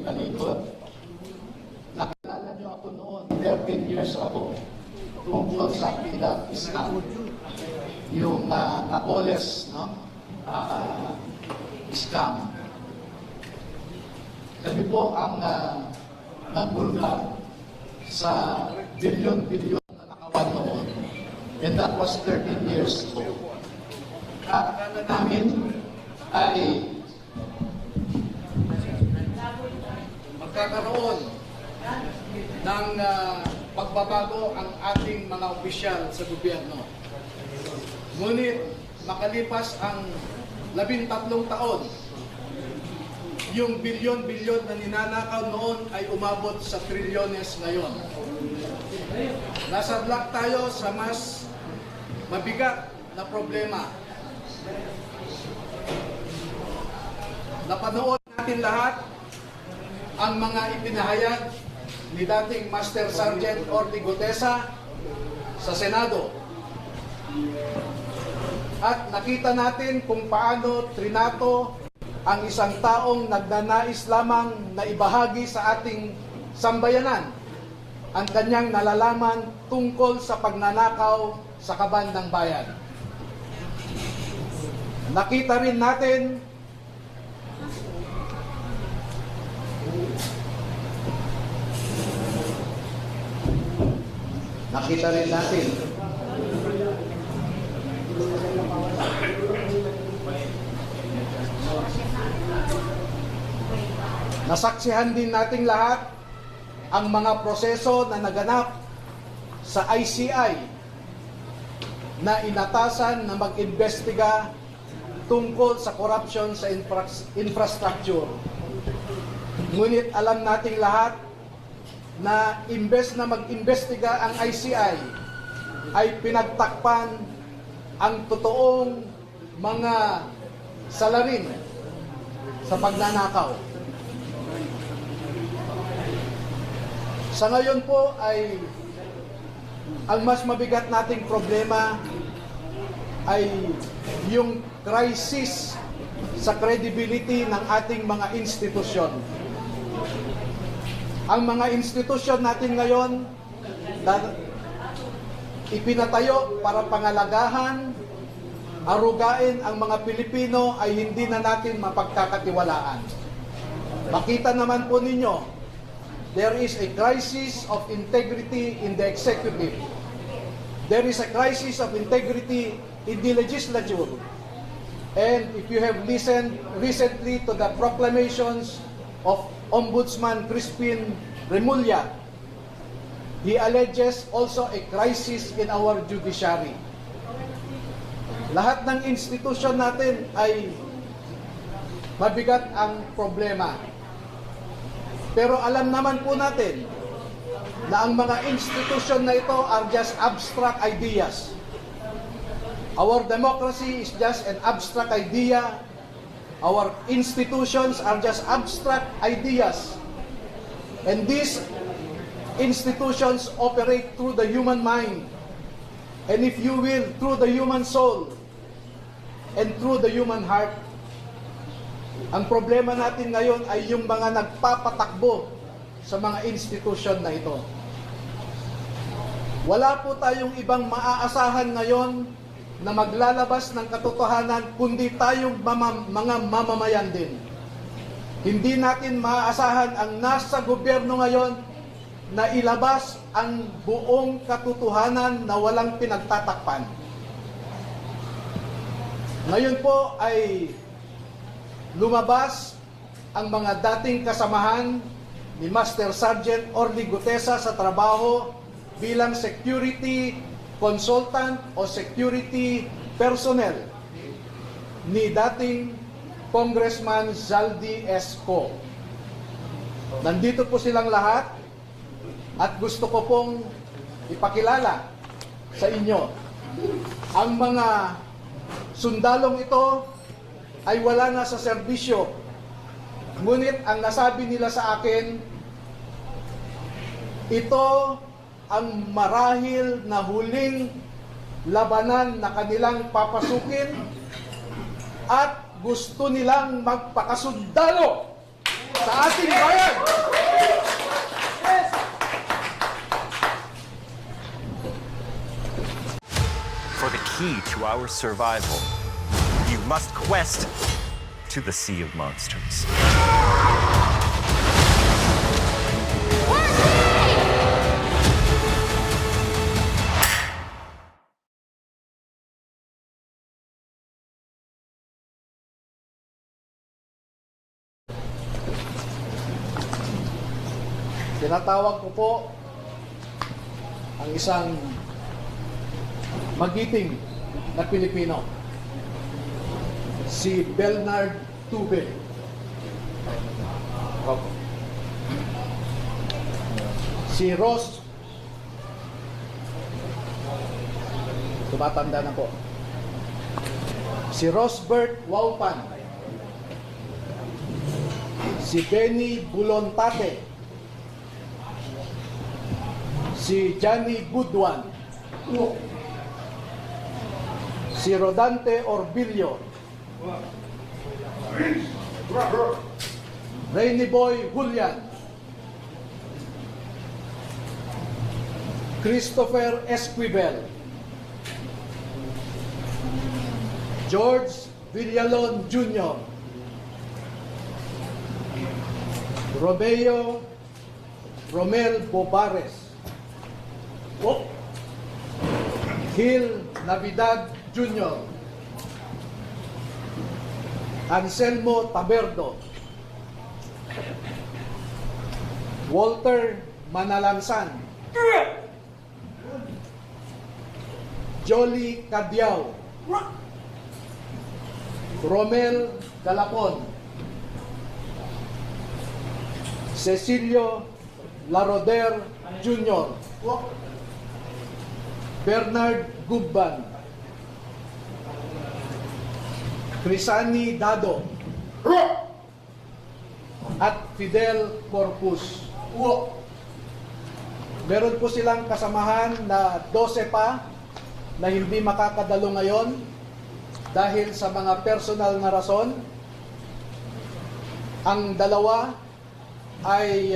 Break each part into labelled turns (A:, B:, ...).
A: Palibot. Nakilala niyo ako noon, 13 years ago, tungkol sa Pilat Islam. Yung Napoles, no? Scam. Kami po ang nagulga sa bilyon-bilyon na nakawan noon. And that was 13 years ago. At namin ay
B: magkakaroon ng pagbabago ang ating mga opisyal sa gobyerno. Ngunit makalipas ang 13 taon, yung bilyon-bilyon na ninanakaw noon ay umabot sa trilyones ngayon. Nasadlak tayo sa mas mabigat na problema. Napanood natin lahat ang mga ipinahayag ni dating Master Sergeant Orly Gutesa sa Senado. At nakita natin kung paano trinato ang isang taong nagnanais lamang na ibahagi sa ating sambayanan ang kanyang nalalaman tungkol sa pagnanakaw sa kaban ng bayan. Nakita rin natin nasaksihan din nating lahat ang mga proseso na naganap sa ICI na inatasan na mag-imbestiga tungkol sa corruption sa infrastructure. Ngunit alam nating lahat na imbes na mag-imbestiga ang ICI ay pinagtakpan ang totoong mga salarin sa pagnanakaw. Sa ngayon po ay ang mas mabigat nating problema ay yung crisis sa credibility ng ating mga institusyon. Ang mga institusyon natin ngayon ipinatayo para pangalagahan, arugain ang mga Pilipino ay hindi na natin mapagkakatiwalaan. Makita naman po ninyo, there is a crisis of integrity in the executive. There is a crisis of integrity in the legislature. And if you have listened recently to the proclamations of Ombudsman Crispin Remulla, he alleges also a crisis in our judiciary. Lahat ng institusyon natin ay mabigat ang problema. Pero alam naman po natin na ang mga institusyon na ito are just abstract ideas. Our democracy is just an abstract idea. Our institutions are just abstract ideas. And these institutions operate through the human mind. And if you will, through the human soul and through the human heart. Ang problema natin ngayon ay yung mga nagpapatakbo sa mga institusyon na ito. Wala po tayong ibang maaasahan ngayon na maglalabas ng katotohanan kundi tayong mga mamamayan din. Hindi natin maaasahan ang nasa gobyerno ngayon na ilabas ang buong katotohanan na walang pinagtatakpan. Ngayon po ay lumabas ang mga dating kasamahan ni Master Sergeant Orly Gutesa sa trabaho bilang security consultant o security personnel ni dating Congressman Zaldi Esco. Nandito po silang lahat at gusto ko pong ipakilala sa inyo. Ang mga sundalong ito ay wala na sa serbisyo. Ngunit ang nasabi nila sa akin, ito ang marahil na huling labanan na kanilang papasukin at gusto nilang magpakasundalo sa ating bayan.
C: key to our survival. You must quest to the Sea of Monsters.
B: Tinatawag ko po ang isang magiting na Pilipino, si Bernard Tube. Si Ross, tumatanda na po. Si Rosbert Waupan. Si Benny Bulontate. Si Johnny Budwan, si Rodante Orbilio, Rainy Boy Julian, Christopher Esquivel, George Villalon Jr., Romel Bobares, Gil Navidad Jr., Anselmo Taberdo, Walter Manalansan, Jolly Cadiao, Romel Galapon, Cecilio Laroder Jr., Bernard Gubban, Crisani Dado, at Fidel Corpus. Meron po silang kasamahan na 12 pa na hindi makakadalo ngayon dahil sa mga personal na rason. Ang dalawa ay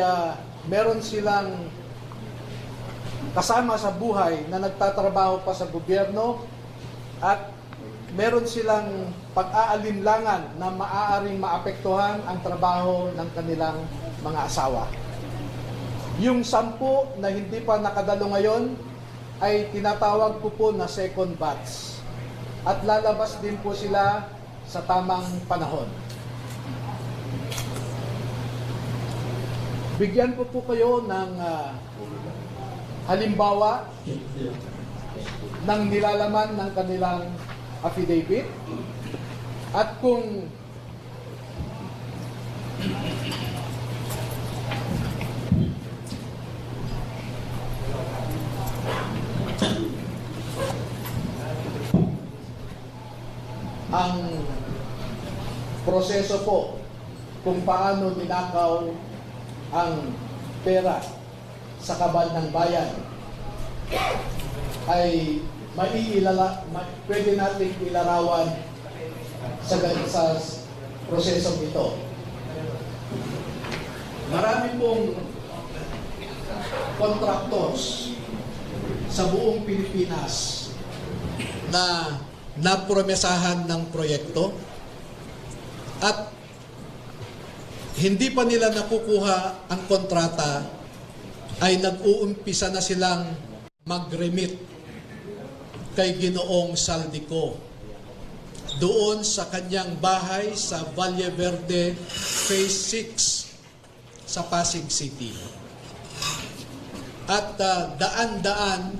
B: meron silang kasama sa buhay na nagtatrabaho pa sa gobyerno at meron silang pag-aalinlangan na maaaring maapektuhan ang trabaho ng kanilang mga asawa. Yung 10 na hindi pa nakadalo ngayon ay tinatawag ko po na second batch at lalabas din po sila sa tamang panahon. Bigyan ko po kayo ng halimbawa ng nilalaman ng kanilang affidavit at kung ang proseso po kung paano ninakaw ang pera sa kabal ng bayan ay pwede natin ilarawan sa prosesong ito. Marami pong contractors sa buong Pilipinas na napromesahan ng proyekto at hindi pa nila nakukuha ang kontrata ay nag-uumpisa na silang mag-remit kay Ginoong Saldico doon sa kanyang bahay sa Valle Verde Phase 6 sa Pasig City. At daan-daan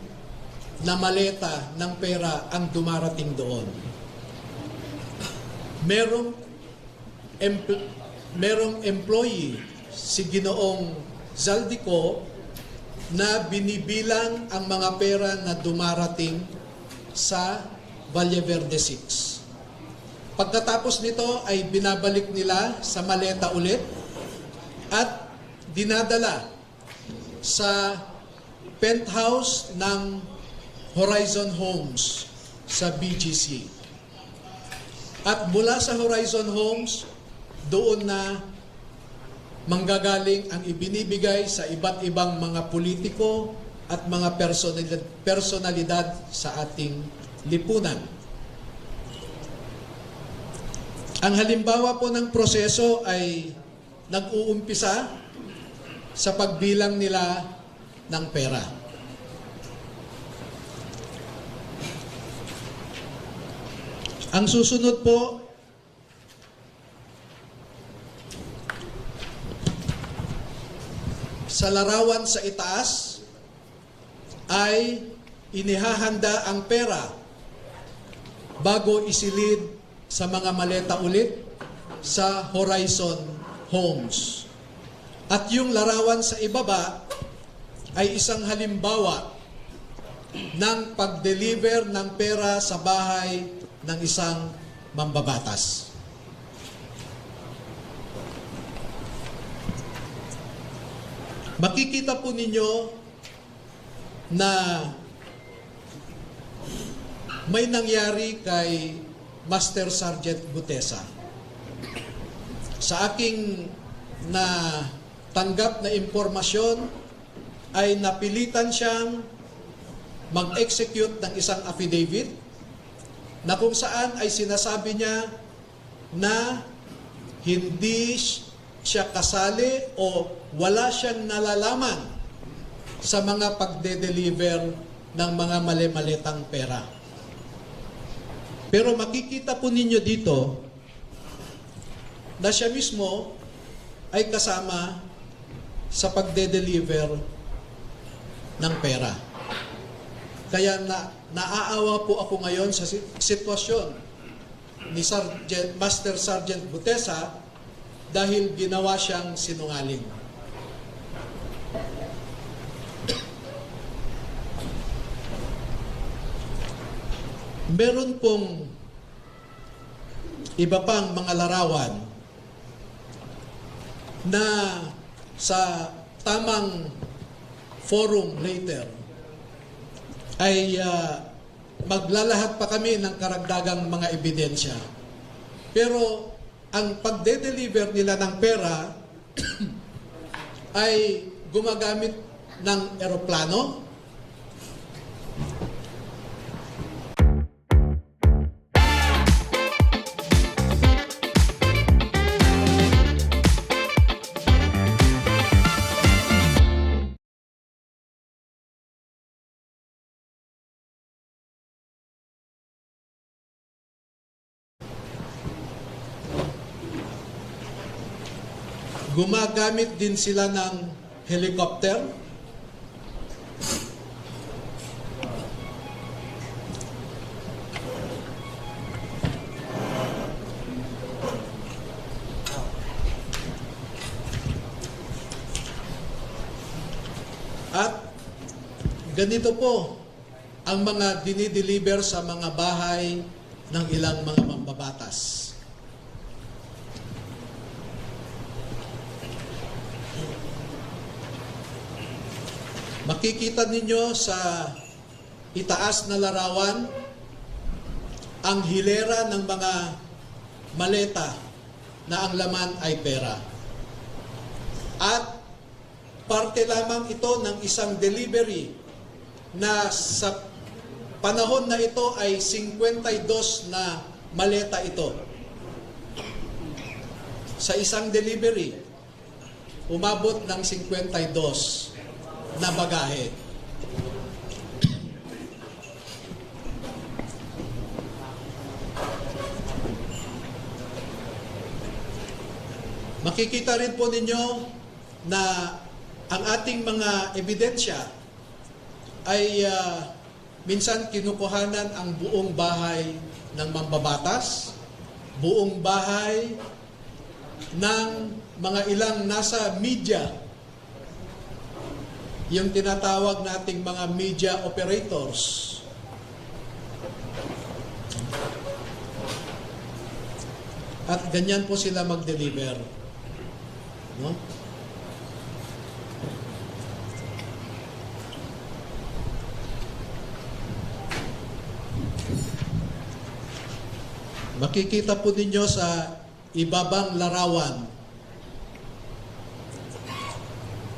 B: na maleta ng pera ang dumarating doon. Merong employee si Ginoong Zaldico na binibilang ang mga pera na dumarating sa Valle Verde 6. Pagkatapos nito ay binabalik nila sa maleta ulit at dinadala sa penthouse ng Horizon Homes sa BGC. At mula sa Horizon Homes, doon na manggagaling ang ibinibigay sa iba't ibang mga politiko at mga personalidad sa ating
D: lipunan. Ang halimbawa po ng proseso ay nag-uumpisa sa pagbilang nila ng pera. Ang susunod po, sa larawan sa itaas ay inihahanda ang pera bago isilid sa mga maleta ulit sa Horizon Homes. At yung larawan sa ibaba ay isang halimbawa ng pag-deliver ng pera sa bahay ng isang mambabatas. Makikita po ninyo na may nangyari kay Master Sergeant Gutesa. Sa aking tanggap na impormasyon ay napilitan siyang mag-execute ng isang affidavit na kung saan ay sinasabi niya na hindi siya kasali o wala siyang nalalaman sa mga pagde-deliver ng mga mali-malitang pera. Pero makikita po ninyo dito na siya mismo ay kasama sa pagde-deliver ng pera. Kaya naaawa po ako ngayon sa sitwasyon ni Master Sergeant Gutesa dahil ginawa siyang sinungaling. Meron pong iba pang mga larawan na sa tamang forum later ay maglalahad pa kami ng karagdagang mga ebidensya. Pero ang pagde-deliver nila ng pera ay gumagamit ng eroplano, gumagamit din sila ng helicopter, at ganito po ang mga dinideliver sa mga bahay ng ilang mga mambabatas. Makikita ninyo sa itaas na larawan ang hilera ng mga maleta na ang laman ay pera. At parte lamang ito ng isang delivery na sa panahon na ito ay 52 na maleta ito. Sa isang delivery, umabot ng 52 na bagahe. Makikita rin po ninyo na ang ating mga ebidensya ay minsan kinukuhanan ang buong bahay ng mambabatas, buong bahay ng mga ilang nasa media, yung tinatawag nating mga media operators. At ganyan po sila mag-deliver. No? Makikita po ninyo sa ibabang larawan